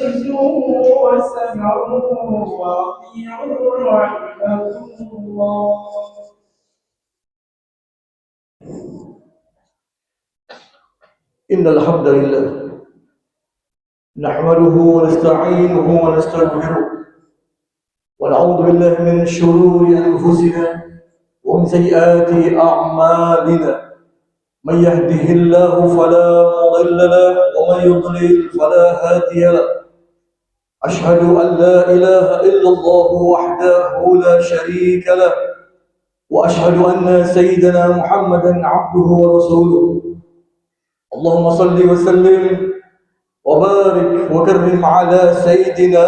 واسمعوا وأطيعوا رحمكم الله. إن الحمد لله نحمده ونستعينه ونستغفره ونعوذ بالله من شرور أنفسنا ومن سيئات أعمالنا. من يهده الله فلا مضل له ومن يضلل فلا هادي له. أشهد أن لا إله إلا الله وحده لا شريك له، وأشهد أن سيدنا محمدا عبده ورسوله. اللهم صل وسلم وبارك وكرم على سيدنا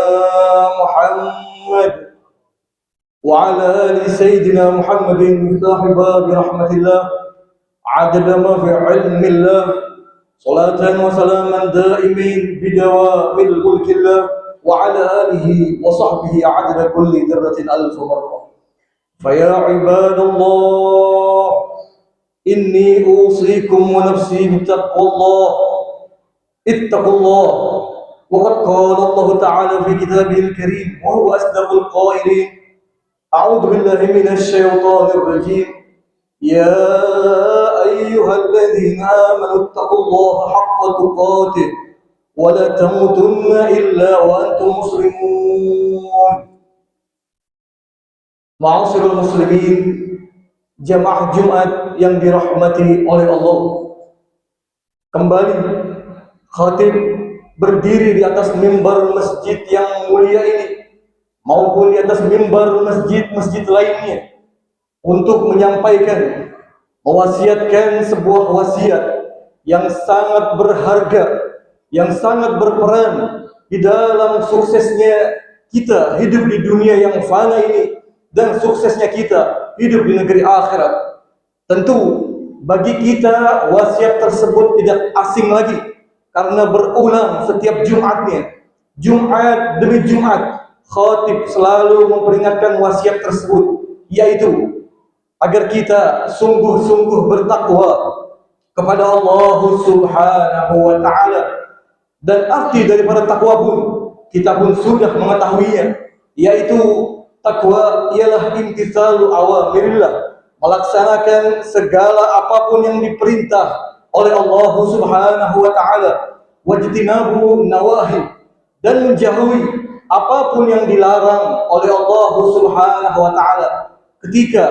محمد وعلى آل سيدنا محمد مفتاح باب رحمة الله عدد ما في علم الله، صلاة وسلاما دائمين بدوام الملك الله وعلى آله وصحبه عدد كل ذرة ألف مرة. فيا عباد الله إني أوصيكم ونفسي بتقوى الله. اتقوا الله. وقد قال الله تعالى في كتابه الكريم وهو أصدق القائلين: أعوذ بالله من الشيطان الرجيم. يا أيها الذين آمنوا اتقوا الله حق تقاته ولا تموتن إلا وأنتم مسلمون. Ma'asyiral muslimin, jamaah Jumat yang dirahmati oleh Allah. Kembali khatib berdiri di atas mimbar masjid yang mulia ini maupun di atas mimbar masjid-masjid lainnya untuk menyampaikan, mewasiatkan sebuah wasiat yang sangat berharga, yang sangat berperan di dalam suksesnya kita hidup di dunia yang fana ini dan suksesnya kita hidup di negeri akhirat. Tentu bagi kita wasiat tersebut tidak asing lagi karena berulang setiap Jumatnya. Jumat demi Jumat khatib selalu memperingatkan wasiat tersebut, yaitu agar kita sungguh-sungguh bertakwa kepada Allah Subhanahu wa ta'ala. Dan arti daripada takwa pun kita pun sudah mengetahuinya, yaitu takwa ialah imtithalu awamirillah, melaksanakan segala apapun yang diperintah oleh Allah Subhanahu wa ta'ala, wajtinabu nawahi, dan menjauhi apapun yang dilarang oleh Allah Subhanahu wa ta'ala. Ketika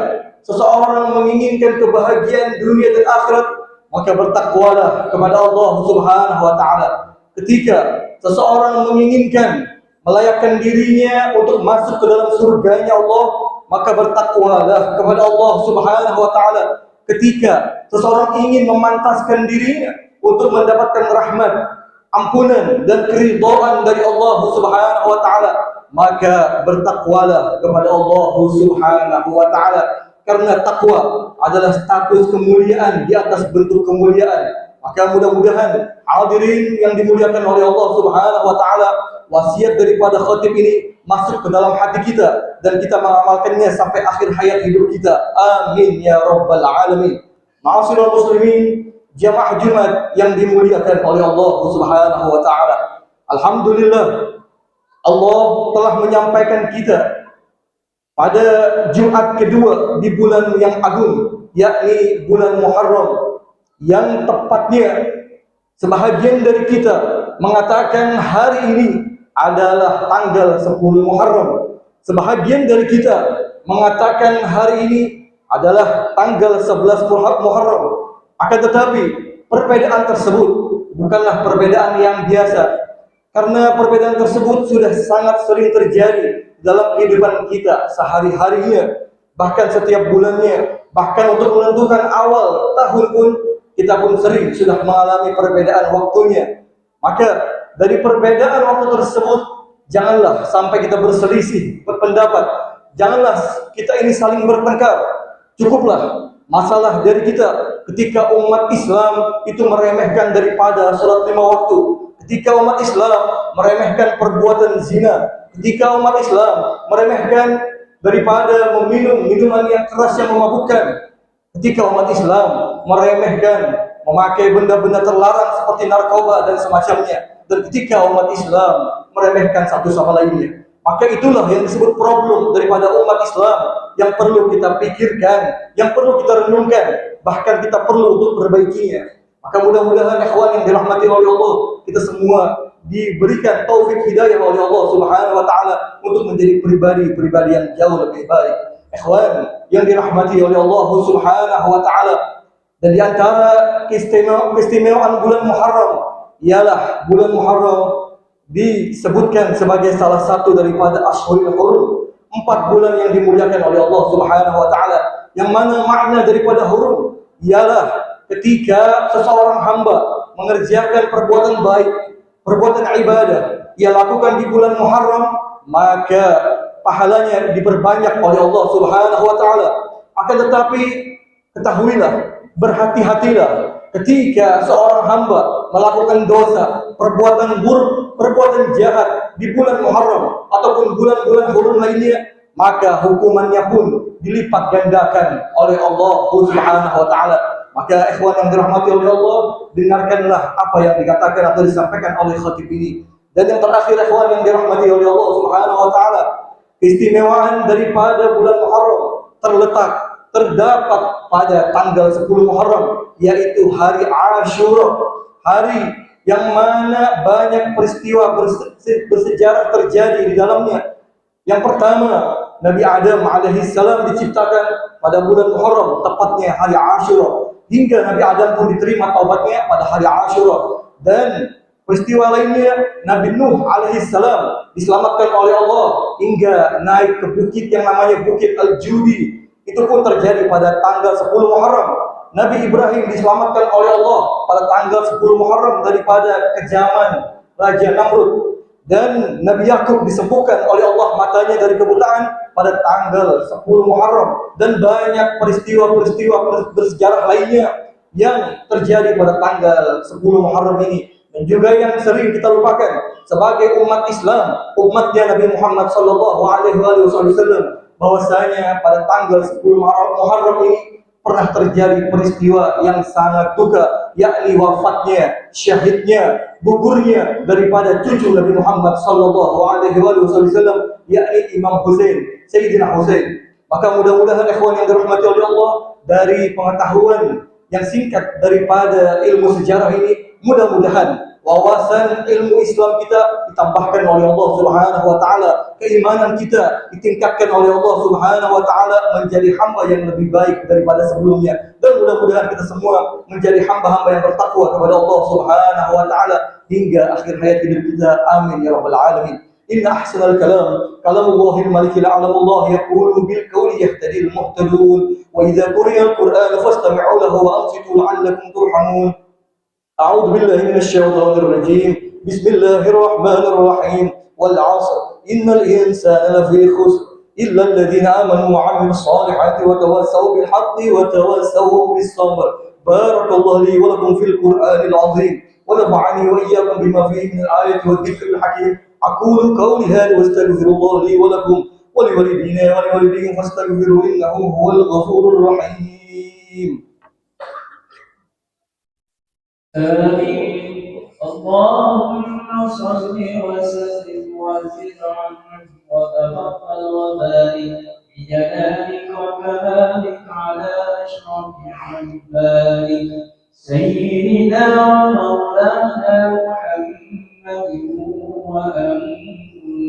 seseorang menginginkan kebahagiaan dunia dan akhirat, maka bertakwalah kepada Allah Subhanahu wa ta'ala. Ketika seseorang menginginkan melayakkan dirinya untuk masuk ke dalam surganya Allah, maka bertakwalah kepada Allah Subhanahu wa ta'ala. Ketika seseorang ingin memantaskan dirinya untuk mendapatkan rahmat, ampunan dan keridhaan dari Allah Subhanahu wa ta'ala, maka bertakwalah kepada Allah Subhanahu wa ta'ala. Karena takwa adalah status kemuliaan di atas bentuk kemuliaan. Maka mudah-mudahan hadirin yang dimuliakan oleh Allah Subhanahu wa ta'ala, wasiat daripada khatib ini masuk ke dalam hati kita dan kita mengamalkannya sampai akhir hayat hidup kita. Amin ya rabbal alamin. Ma'asyiral muslimin, jamaah Jumat yang dimuliakan oleh Allah Subhanahu wa ta'ala. Alhamdulillah, Allah telah menyampaikan kita pada Jumat kedua di bulan yang agung, yakni bulan Muharram, yang tepatnya sebahagian dari kita mengatakan hari ini adalah tanggal 10 Muharram. Sebahagian dari kita mengatakan hari ini adalah tanggal 11 Muharram. Akan tetapi perbedaan tersebut bukanlah perbedaan yang biasa, karena perbedaan tersebut sudah sangat sering terjadi dalam kehidupan kita sehari-harinya, bahkan setiap bulannya, bahkan untuk menentukan awal tahun pun kita pun sering sudah mengalami perbedaan waktunya. Maka dari perbedaan waktu tersebut janganlah sampai kita berselisih berpendapat, janganlah kita ini saling bertengkar. Cukuplah masalah dari kita ketika umat Islam itu meremehkan daripada salat 5 waktu, ketika umat Islam meremehkan perbuatan zina, ketika umat Islam meremehkan daripada meminum minuman yang keras yang memabukkan, ketika umat Islam meremehkan memakai benda-benda terlarang seperti narkoba dan semacamnya, Dan ketika umat Islam meremehkan satu sama lainnya, maka itulah yang disebut problem daripada umat Islam yang perlu kita pikirkan, yang perlu kita renungkan, bahkan kita perlu untuk perbaikinya. Maka mudah-mudahan ikhwan yang dirahmati oleh Allah, kita semua diberikan taufik hidayah oleh Allah Subhanahu wa taala untuk menjadi pribadi-pribadi yang jauh lebih baik. Ikhwan yang dirahmati oleh Allah Subhanahu wa taala, dan di antara keistimewaan bulan Muharram ialah bulan Muharram disebutkan sebagai salah satu daripada Ashhurul Hurum, 4 bulan yang dimuliakan oleh Allah Subhanahu wa taala, yang mana makna daripada hurum ialah ketika seseorang hamba mengerjakan perbuatan baik, perbuatan ibadah, ia lakukan di bulan Muharram, maka pahalanya diperbanyak oleh Allah Subhanahu wa taala. Akan tetapi ketahuilah, berhati-hatilah ketika seorang hamba melakukan dosa, perbuatan buruk, perbuatan jahat di bulan Muharram ataupun bulan-bulan hurum lainnya, maka hukumannya pun dilipat gandakan oleh Allah Subhanahu wa taala. Maka ikhwan yang dirahmati oleh Allah, dengarkanlah apa yang dikatakan atau disampaikan oleh khatib ini. Dan yang terakhir ikhwan yang dirahmati oleh Allah Subhanahu wa taala, keistimewaan daripada bulan Muharram terdapat pada tanggal 10 Muharram, yaitu hari Ashura, hari yang mana banyak peristiwa bersejarah terjadi di dalamnya. Yang pertama, Nabi Adam alaihissalam diciptakan pada bulan Muharram, tepatnya hari Ashura, hingga Nabi Adam pun diterima taubatnya pada hari Ashura. Dan peristiwa lainnya, Nabi Nuh alaihissalam diselamatkan oleh Allah hingga naik ke bukit yang namanya Bukit Al-Judi. Itu pun terjadi pada tanggal 10 Muharram. Nabi Ibrahim diselamatkan oleh Allah pada tanggal 10 Muharram daripada kejaman Raja Namrud. Dan Nabi Yakub disembuhkan oleh Allah matanya dari kebutaan pada tanggal 10 Muharram. Dan banyak peristiwa-peristiwa bersejarah lainnya yang terjadi pada tanggal 10 Muharram ini. Dan juga yang sering kita lupakan sebagai umat Islam, umatnya Nabi Muhammad sallallahu alaihi wasallam, bahwasanya pada tanggal 10 Muharram ini pernah terjadi peristiwa yang sangat duka, yakni wafatnya, syahidnya, gugurnya daripada cucu Nabi Muhammad sallallahu alaihi wasallam, yakni Imam Husain, Sayyidina Husain. Maka mudah-mudahan ikhwan yang dirahmati oleh Allah, dari pengetahuan yang singkat daripada ilmu sejarah ini, mudah-mudahan wawasan ilmu Islam kita ditambahkan oleh Allah Subhanahu wa taala, keimanan kita ditingkatkan oleh Allah Subhanahu wa taala menjadi hamba yang lebih baik daripada sebelumnya, dan mudah-mudahan kita semua menjadi hamba-hamba yang bertakwa kepada Allah Subhanahu wa taala hingga akhir hayat hidup kita. Amin ya rabbal alamin. إن أحسن الكلام كلام الله الملك الأعلم. الله يقول بالقول يهتدي المهتدون وإذا قرئ القرآن فاستمعوا له وأنصتوا لعلكم ترحمون. أعوذ بالله من الشيطان الرجيم. بسم الله الرحمن الرحيم. والعصر إن الإنسان لفي خسر إلا الذين آمنوا وعملوا الصالحات وتواصوا بالحق وتواصوا بالصبر. بارك الله لي ولكم في القرآن العظيم ونفعني وإياكم بما فيه من الآية والذكر الحكيم. أقول قولي هذا واستغفر الله لي ولكم ولوالدينا ولوالديكم فاستغفروه إنه هو الغفور الرحيم. آمين. اللهم صل وسلم وزد عنه وتفضل وبارك بجلالك وكمالك على أشرف عبادك سيدنا ومولانا محمد وآله